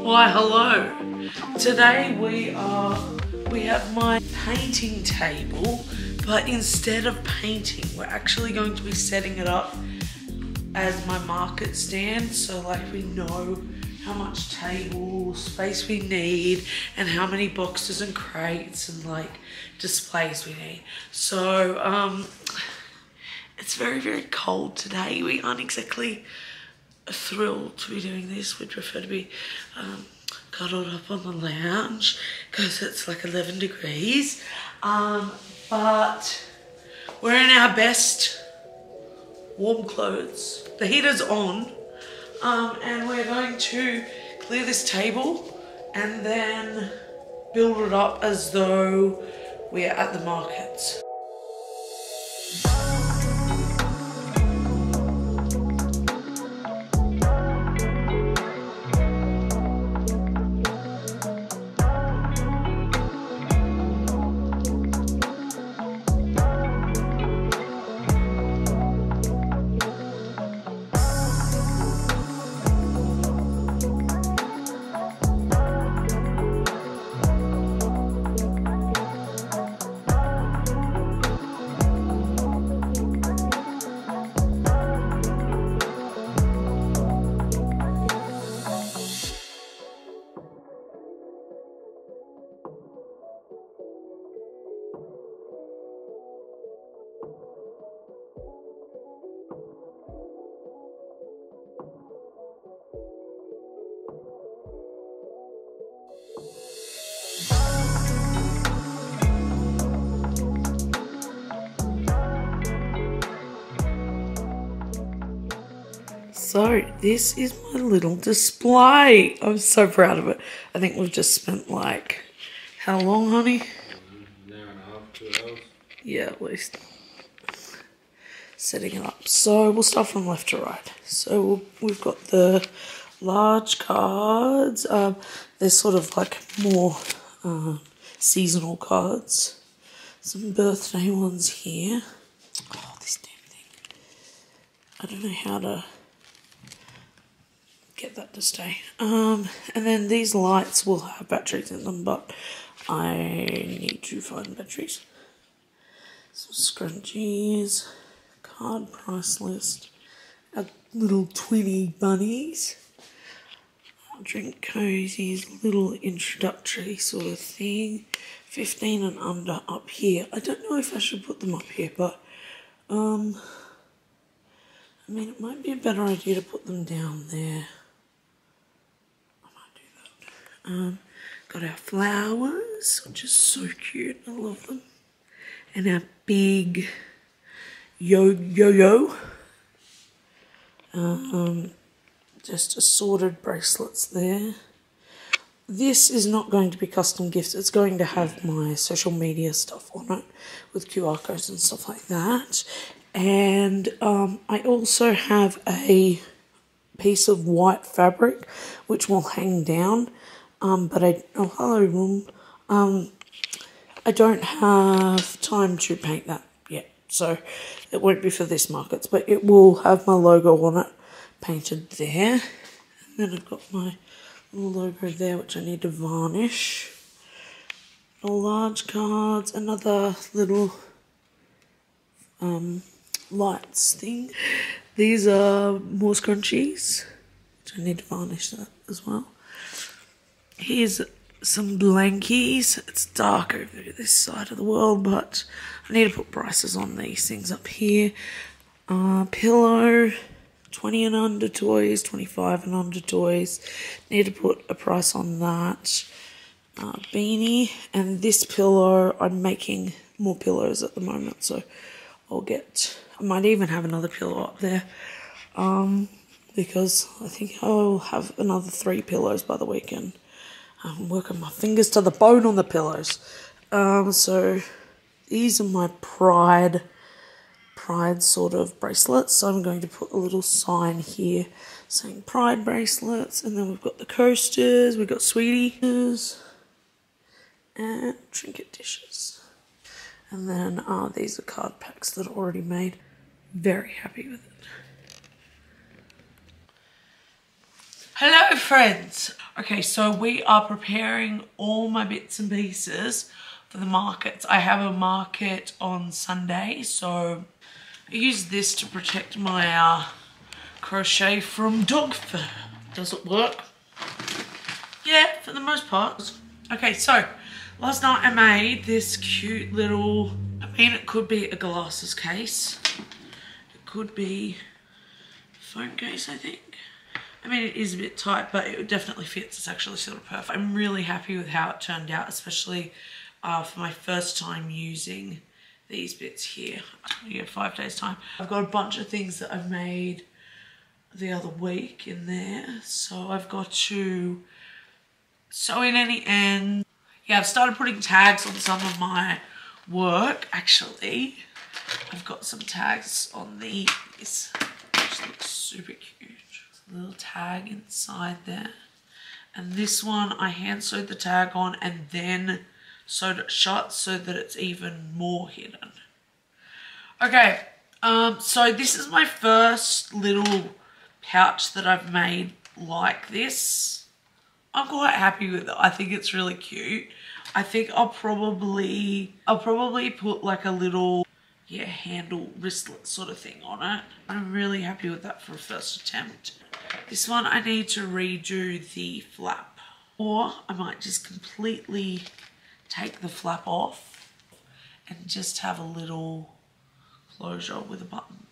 Why hello. Today we have my painting table, but instead of painting we're actually going to be setting it up as my market stand, so like we know how much table space we need and how many boxes and crates and like displays we need. So it's very, very cold today. We aren't exactly thrilled to be doing this. We'd prefer to be cuddled up on the lounge because it's like 11 degrees. But we're in our best warm clothes. The heater's on. And we're going to clear this table and then build it up as though we're at the market. So this is my little display. I'm so proud of it. I think we've just spent like, how long, honey? An hour and a half, 2 hours. Yeah, at least. Setting it up. So we'll start from left to right. So we've got the large cards. They're sort of like more seasonal cards. Some birthday ones here. Oh, this damn thing. I don't know how to get that to stay. And then these lights will have batteries in them, but I need to find batteries. Some scrunchies, card price list, our little twinny bunnies, drink cozies, little introductory sort of thing. 15 and under up here. I don't know if I should put them up here, but I mean, it might be a better idea to put them down there. Got our flowers, which is so cute. I love them. And our big yo-yo. Just assorted bracelets there. This is not going to be custom gifts. It's going to have my social media stuff on it with QR codes and stuff like that. And I also have a piece of white fabric which will hang down. But I don't have time to paint that yet, so it won't be for this market, but it will have my logo on it painted there. And then I've got my little logo there, which I need to varnish. The large cards, another little lights thing. These are more scrunchies, which I need to varnish that as well. Here's some blankies. It's dark over this side of the world, but I need to put prices on these things up here. Pillow, 20 and under toys, 25 and under toys. Need to put a price on that. Beanie, and this pillow, I'm making more pillows at the moment, so I might even have another pillow up there. Because I think I'll have another 3 pillows by the weekend. I'm working my fingers to the bone on the pillows. So these are my pride sort of bracelets. So I'm going to put a little sign here saying pride bracelets. And then we've got the coasters, we've got sweeties, and trinket dishes. And then these are card packs that are already made. Very happy with it. Hello friends! Okay, so we are preparing all my bits and pieces for the markets. I have a market on Sunday, so I use this to protect my crochet from dog fur. Does it work? Yeah, for the most part. Okay, so last night I made this cute little, it could be a glasses case. It could be a phone case, I think. It is a bit tight, but it definitely fits. It's actually sort of perfect. I'm really happy with how it turned out, especially for my first time using these bits here. 5 days time. I've got a bunch of things that I made the other week in there. So I've got to sew in any end. Yeah, I've started putting tags on some of my work, actually. I've got some tags on these, which looks super cute. A little tag inside there. And this one, I hand sewed the tag on and then sewed it shut so that it's even more hidden. Okay, so this is my first little pouch that I've made like this. I'm quite happy with it. I think it's really cute. I think I'll probably put like a little handle wristlet sort of thing on it. I'm really happy with that for a first attempt. This one I need to redo the flap, or I might just completely take the flap off and just have a little closure with a button.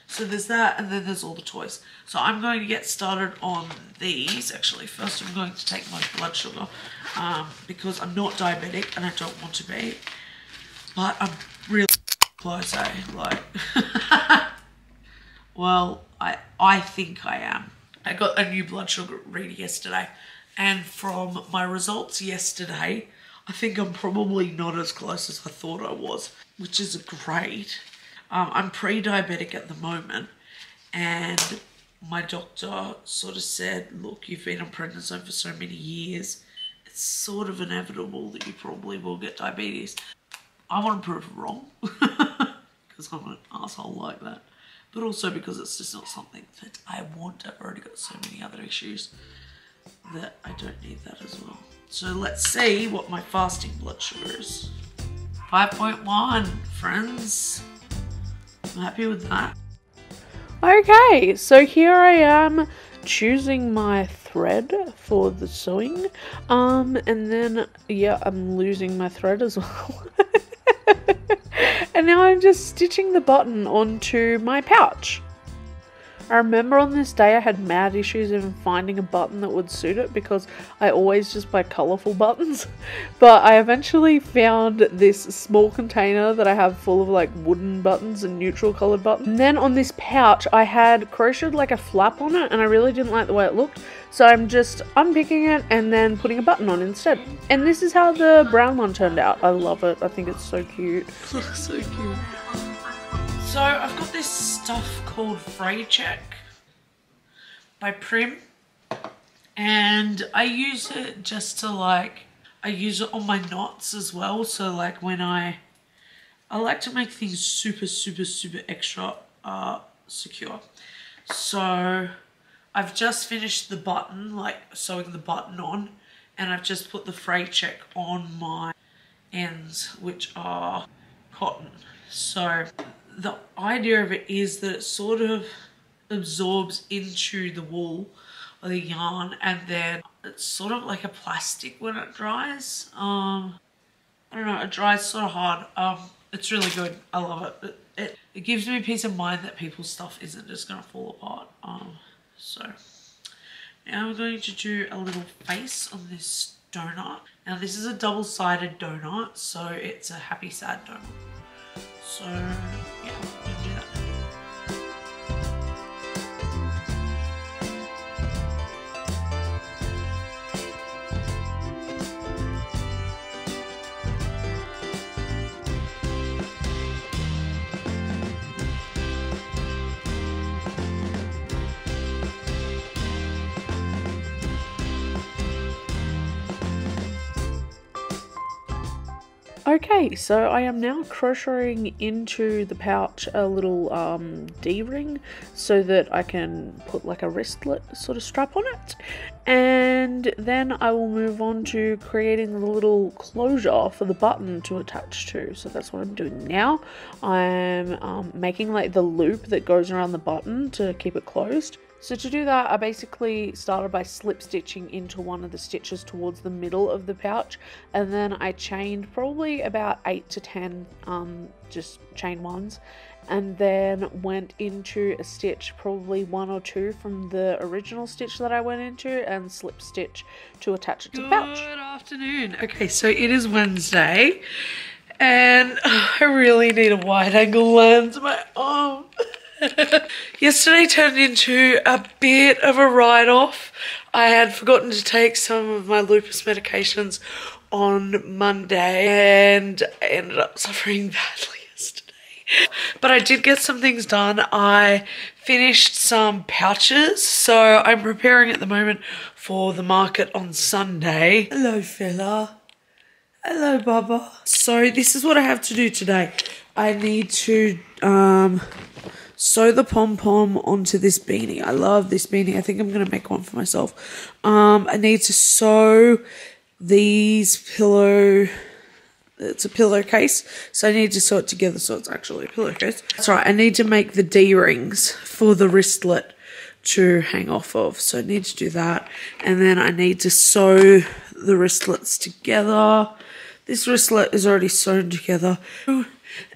So there's that, and then there's all the toys. So I'm going to get started on these. Actually, first I'm going to take my blood sugar because I'm not diabetic and I don't want to be, but I'm really close, eh? Like, well, I think I am. I got a new blood sugar read yesterday, and from my results yesterday, I think I'm probably not as close as I thought I was, which is great. I'm pre-diabetic at the moment, and my doctor sort of said, look, you've been on prednisone for so many years, it's sort of inevitable that you probably will get diabetes. I want to prove it wrong, because I'm an asshole like that. But also because it's just not something that I want. I've already got so many other issues that I don't need that as well. So let's see what my fasting blood sugar is. 5.1, friends. I'm happy with that. Okay, so here I am choosing my thread for the sewing. And then, yeah, I'm losing my thread as well. And now I'm just stitching the button onto my pouch. I remember on this day I had mad issues in finding a button that would suit it because I always just buy colourful buttons. But I eventually found this small container that I have full of like wooden buttons and neutral coloured buttons. And then on this pouch I had crocheted like a flap on it and I really didn't like the way it looked. So I'm just unpicking it and then putting a button on instead. And this is how the brown one turned out. I love it. I think it's so cute. It looks so cute. So I've got this stuff called Fray Check by Prim, and I use it just to I use it on my knots as well. So like when I like to make things super extra secure. So I've just finished the button, like sewing the button on, and I've just put the Fray Check on my ends, which are cotton. So the idea of it is that it sort of absorbs into the wool or the yarn, and then it's sort of like a plastic when it dries. I don't know, it dries sort of hard. It's really good. I love it. It gives me peace of mind that people's stuff isn't just going to fall apart. So now I'm going to do a little face on this donut. Now this is a double-sided donut, so it's a happy sad donut. So yeah, I'm going to do that now. Okay, so I am now crocheting into the pouch a little D-ring so that I can put like a wristlet sort of strap on it, and then I will move on to creating the little closure for the button to attach to. So that's what I'm doing now. I'm making like the loop that goes around the button to keep it closed. So to do that, I basically started by slip stitching into one of the stitches towards the middle of the pouch, and then I chained probably about 8 to 10 just chain ones, and then went into a stitch, probably 1 or 2 from the original stitch that I went into, and slip stitch to attach it to the pouch. Good afternoon. Okay, so it is Wednesday, and I really need a wide angle lens. My arm. Yesterday turned into a bit of a write-off. I had forgotten to take some of my lupus medications on Monday, and I ended up suffering badly yesterday. But I did get some things done. I finished some pouches, so I'm preparing at the moment for the market on Sunday. Hello, fella. Hello, Bubba. So this is what I have to do today. I need to sew the pom-pom onto this beanie. I love this beanie. I think I'm going to make one for myself. I need to sew these it's a pillowcase, so I need to sew it together so it's actually a pillowcase. That's right, I need to make the D-rings for the wristlet to hang off of, so I need to do that. And then I need to sew the wristlets together. This wristlet is already sewn together. And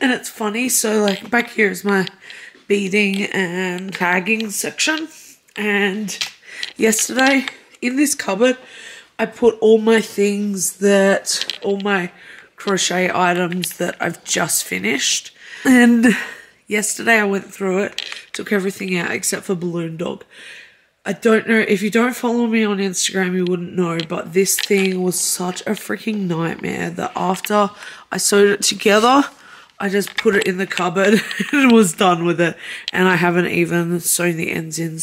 it's funny, so like back here is my beading and tagging section, and yesterday in this cupboard I put all my crochet items that I've just finished, and yesterday I went through it, took everything out except for Balloon Dog. I don't know, if you don't follow me on Instagram you wouldn't know, but this thing was such a freaking nightmare that after I sewed it together I just put it in the cupboard and was done with it, and I haven't even sewn the ends in.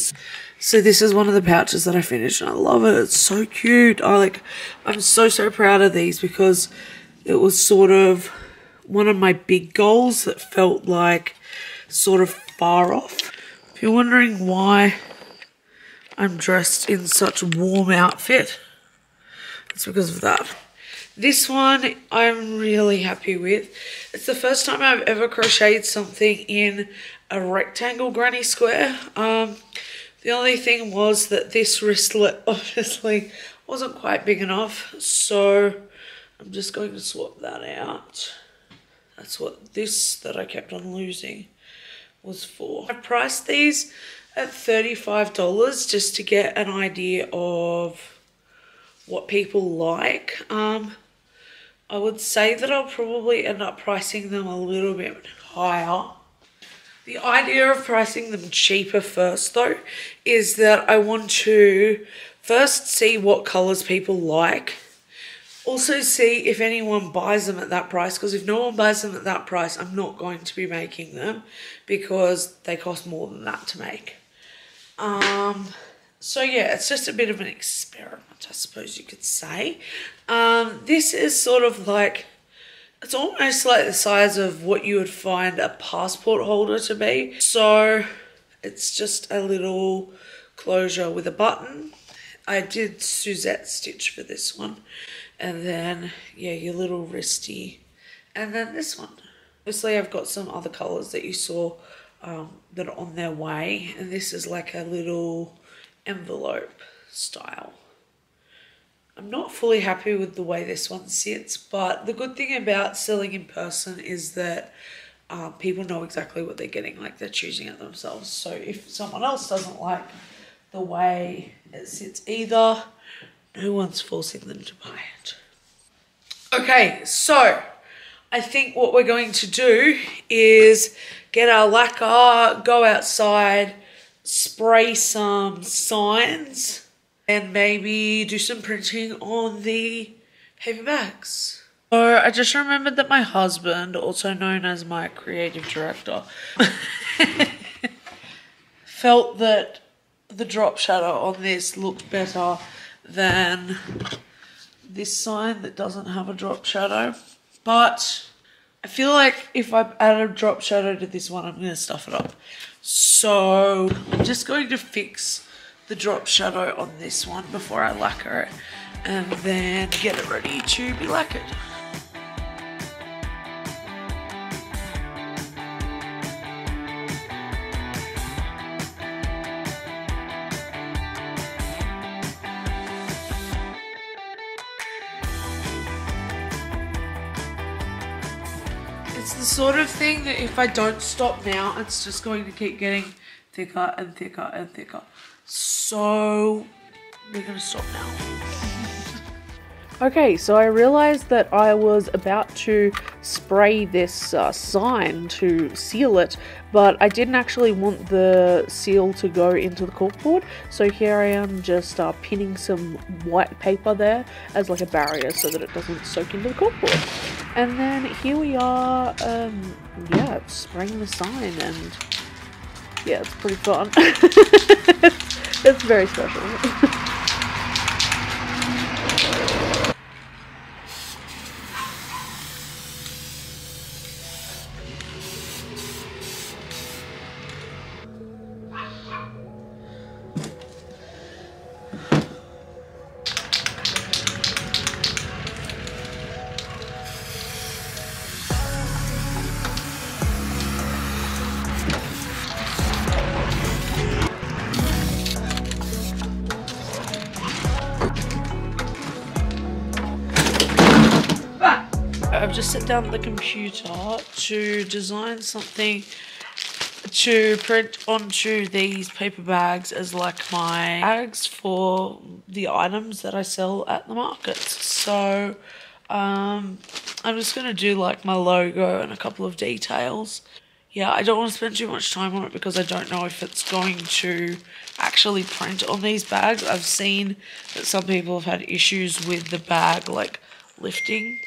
So this is one of the pouches that I finished, and I love it. It's so cute. I'm so proud of these because it was sort of one of my big goals that felt like sort of far off. If you're wondering why I'm dressed in such a warm outfit, it's because of that. This one I'm really happy with. It's the first time I've ever crocheted something in a rectangle granny square. The only thing was that this wristlet obviously wasn't quite big enough, so I'm just going to swap that out. That's what this that I kept on losing was for. I priced these at $35 just to get an idea of what people like. I would say that I'll probably end up pricing them a little bit higher. The idea of pricing them cheaper first though is that I want to first see what colours people like. Also see if anyone buys them at that price, because if no one buys them at that price, I'm not going to be making them because they cost more than that to make. So yeah, it's just a bit of an experiment, I suppose you could say. This is sort of like, it's almost like the size of what you would find a passport holder to be. So it's just a little closure with a button. I did Suzette stitch for this one. And then, yeah, your little wristy. And then this one. Obviously, I've got some other colours that you saw that are on their way. And this is like a little envelope style. I'm not fully happy with the way this one sits, but the good thing about selling in person is that people know exactly what they're getting, like they're choosing it themselves. So if someone else doesn't like the way it sits either, no one's forcing them to buy it. Okay, so I think what we're going to do is get our lacquer, go outside, spray some signs, and maybe do some printing on the paper bags. So I just remembered that my husband, also known as my creative director, felt that the drop shadow on this looked better than this sign that doesn't have a drop shadow. But I feel like if I add a drop shadow to this one, I'm going to stuff it up. So I'm just going to fix the drop shadow on this one before I lacquer it, and then get it ready to be lacquered. It's the sort of thing that if I don't stop now, it's just going to keep getting thicker and thicker and thicker. So we're gonna stop now. Okay, so I realized that I was about to spray this sign to seal it, but I didn't actually want the seal to go into the corkboard, so here I am just pinning some white paper there as like a barrier so that it doesn't soak into the corkboard. And then here we are, yeah, spraying the sign, and yeah, it's pretty fun. It's very special. I've just sat down at the computer to design something to print onto these paper bags as like my bags for the items that I sell at the markets. So I'm just going to do like my logo and a couple of details. Yeah, I don't want to spend too much time on it because I don't know if it's going to actually print on these bags. I've seen that some people have had issues with the bag like lifting.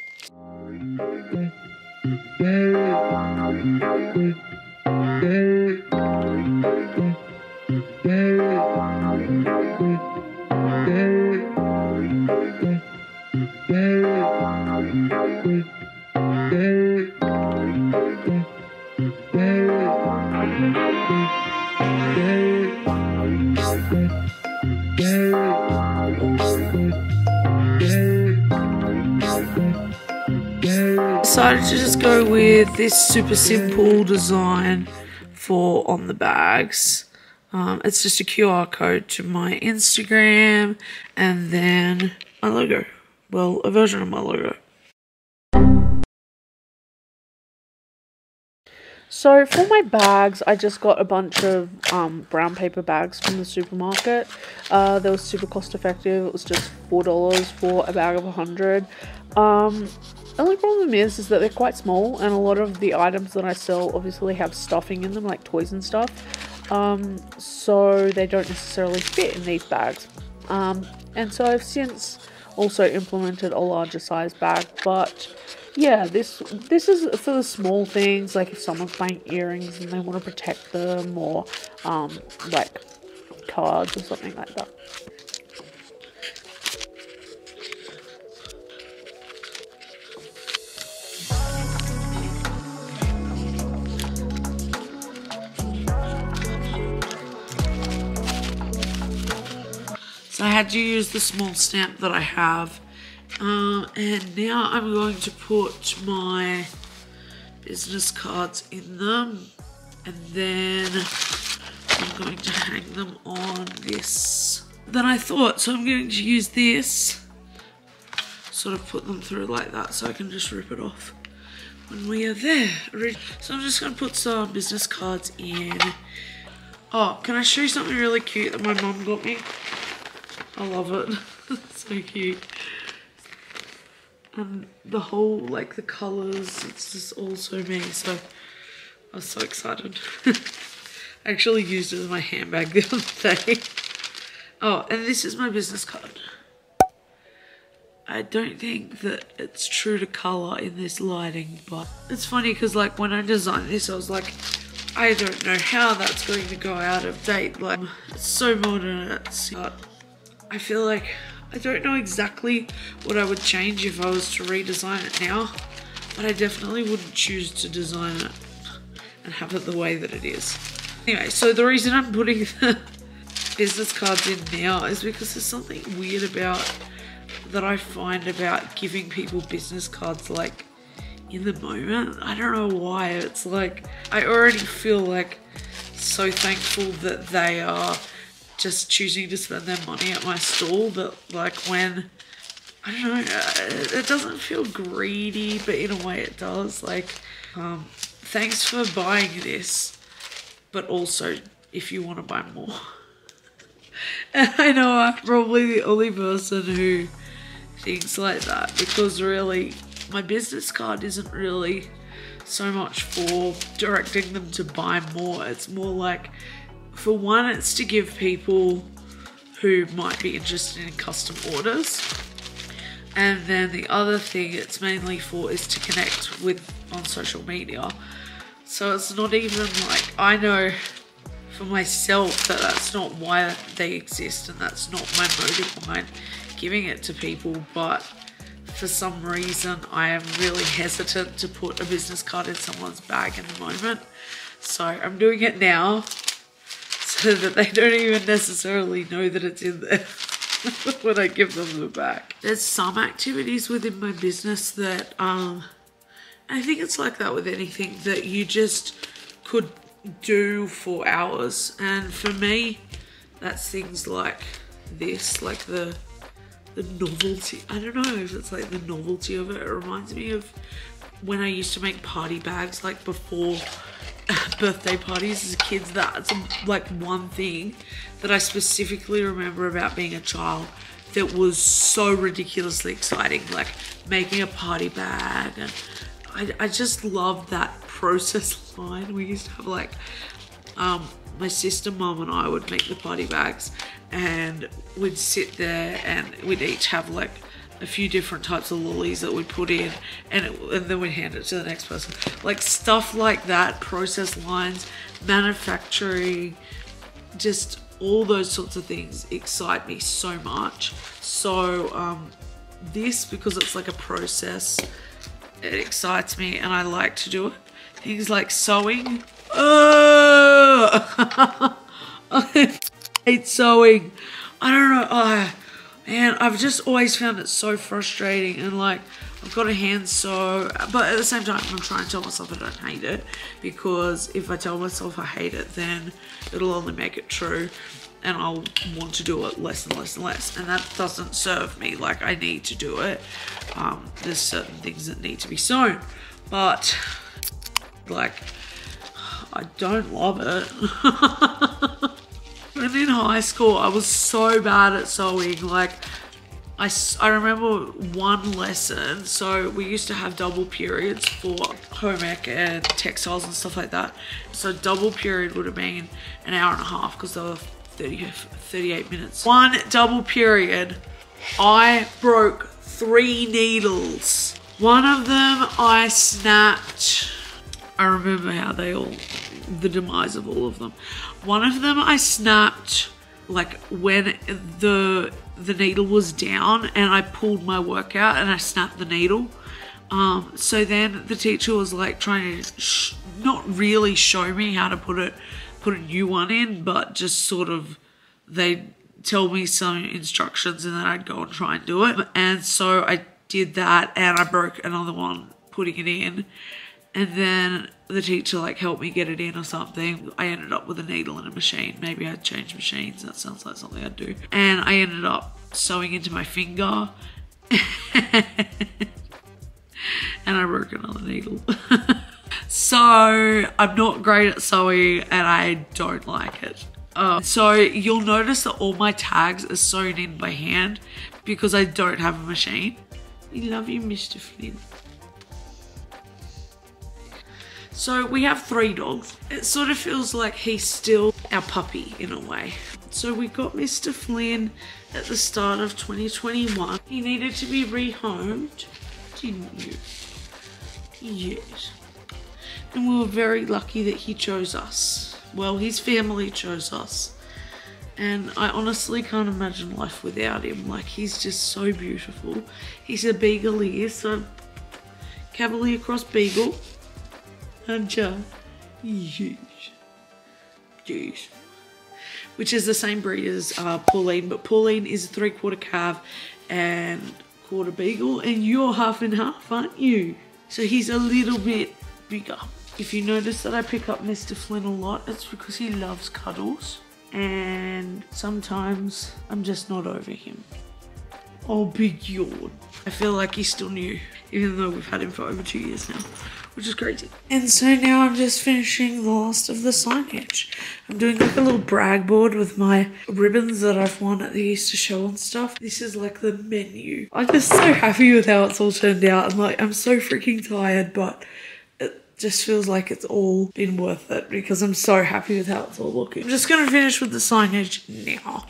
Decided to just go with this super simple design for on the bags. It's just a QR code to my Instagram and then my logo. Well, a version of my logo. So for my bags, I just got a bunch of brown paper bags from the supermarket. They were super cost effective. It was just $4 for a bag of 100. The only problem is that they're quite small, and a lot of the items that I sell obviously have stuffing in them, like toys and stuff. So they don't necessarily fit in these bags. And so I've since also implemented a larger size bag, but yeah, this is for the small things, like if someone's buying earrings and they want to protect them, or like cards or something like that. So I had to use the small stamp that I have. And now I'm going to put my business cards in them, and then I'm going to hang them on this. Then I thought, so I'm going to use this, sort of put them through like that so I can just rip it off when we are there. So I'm just going to put some business cards in. Oh, can I show you something really cute that my mum got me? I love it. It's so cute. And the whole, like the colours, it's just all so me, so I was so excited. I actually used it as my handbag the other day. Oh, and this is my business card. I don't think that it's true to colour in this lighting, but it's funny because like when I designed this, I was like, I don't know how that's going to go out of date. Like, it's so modern, I feel like I don't know exactly what I would change if I was to redesign it now, but I definitely wouldn't choose to design it and have it the way that it is. Anyway, so the reason I'm putting the business cards in now is because there's something weird about that I find about giving people business cards like in the moment. I don't know why. It's like I already feel like so thankful that they are just choosing to spend their money at my stall, but like when I don't know, it doesn't feel greedy, but in a way it does. Like thanks for buying this, but also if you want to buy more. And I know I'm probably the only person who thinks like that, because really my business card isn't really so much for directing them to buy more. It's more like, for one, it's to give people who might be interested in custom orders, and then the other thing it's mainly for is to connect with on social media. So it's not even like, I know for myself that that's not why they exist, and that's not my motive behind giving it to people, but for some reason I am really hesitant to put a business card in someone's bag in the moment. So I'm doing it now so that they don't even necessarily know that it's in there when I give them the bag. There's some activities within my business that I think it's like that with anything, that you just could do for hours, and for me that's things like this, like the novelty. I don't know if it's like the novelty of it. It reminds me of when I used to make party bags, like before birthday parties as kids. That's like one thing that I specifically remember about being a child that was so ridiculously exciting, like making a party bag. And I just loved that process line. We used to have like my sister, mum and I would make the party bags, and we'd sit there and we'd each have like a few different types of lollies that we'd put in, and then we'd hand it to the next person. Like stuff like that, process lines, manufacturing, just all those sorts of things excite me so much. So this, because it's like a process, it excites me and I like to do it. Things like sewing. I hate sewing. I don't know. Oh, man, I've just always found it so frustrating, and like I've got to hand sew, but at the same time I'm trying to tell myself I don't hate it, because if I tell myself I hate it, then it'll only make it true and I'll want to do it less and less and less, and that doesn't serve me. Like, I need to do it. There's certain things that need to be sewn, but like I don't love it. And in high school I was so bad at sewing. Like I remember one lesson, so we used to have double periods for home ec and textiles and stuff like that. So double period would have been an hour and a half, because they were 38 minutes. One double period, I broke 3 needles. One of them I snapped. I remember how the demise of all of them. One of them I snapped like when the needle was down, and I pulled my work out and I snapped the needle. So then the teacher was like trying to not really show me how to put a new one in, but just sort of, they'd tell me some instructions and then I'd go and try and do it. And so I did that, and I broke another one putting it in. And then the teacher like helped me get it in or something. I ended up with a needle and a machine. Maybe I'd change machines. That sounds like something I'd do. And I ended up sewing into my finger. And I broke another needle. So I'm not great at sewing and I don't like it. So you'll notice that all my tags are sewn in by hand because I don't have a machine. We love you, Mr. Flynn. So we have 3 dogs. It sort of feels like he's still our puppy in a way. So we got Mr. Flynn at the start of 2021. He needed to be rehomed, didn't you? Yes. And we were very lucky that he chose us. Well, his family chose us. And I honestly can't imagine life without him. Like, he's just so beautiful. He's a beagle, so Cavalier Cross Beagle. And yes. Which is the same breed as Pauline, but Pauline is a 3/4 calf and 1/4 beagle, and you're half and half, aren't you? So he's a little bit bigger. If you notice that I pick up Mr. Flynn a lot, it's because he loves cuddles, and sometimes I'm just not over him. Oh, big yawn. I feel like he's still new, even though we've had him for over 2 years now, which is crazy. And so now I'm just finishing the last of the signage. I'm doing like a little brag board with my ribbons that I've won at the Easter show and stuff. This is like the menu. I'm just so happy with how it's all turned out. I'm so freaking tired, but it just feels like it's all been worth it because I'm so happy with how it's all looking. I'm just gonna finish with the signage now.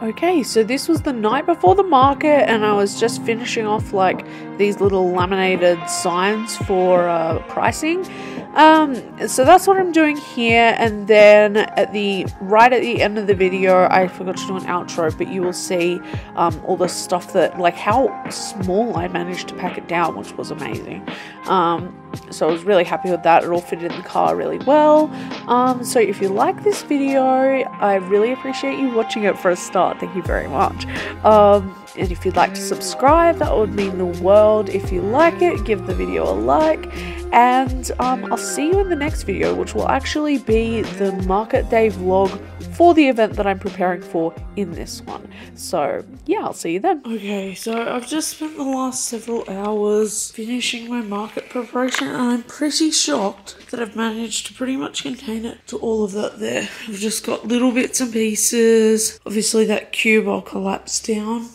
Okay, so this was the night before the market, and I was just finishing off like these little laminated signs for pricing. So that's what I'm doing here, and then right at the end of the video, I forgot to do an outro, but you will see all the stuff that, like, how small I managed to pack it down, which was amazing. So I was really happy with that. It all fitted in the car really well. So if you like this video, I really appreciate you watching it for a start. Thank you very much. And if you'd like to subscribe, that would mean the world. If you like it, give the video a like. And I'll see you in the next video, which will actually be the market day vlog for the event that I'm preparing for in this one. So yeah, I'll see you then. Okay, so I've just spent the last several hours finishing my market preparation, and I'm pretty shocked that I've managed to pretty much contain it to all of that there. I've just got little bits and pieces. Obviously that cube I'll collapse down.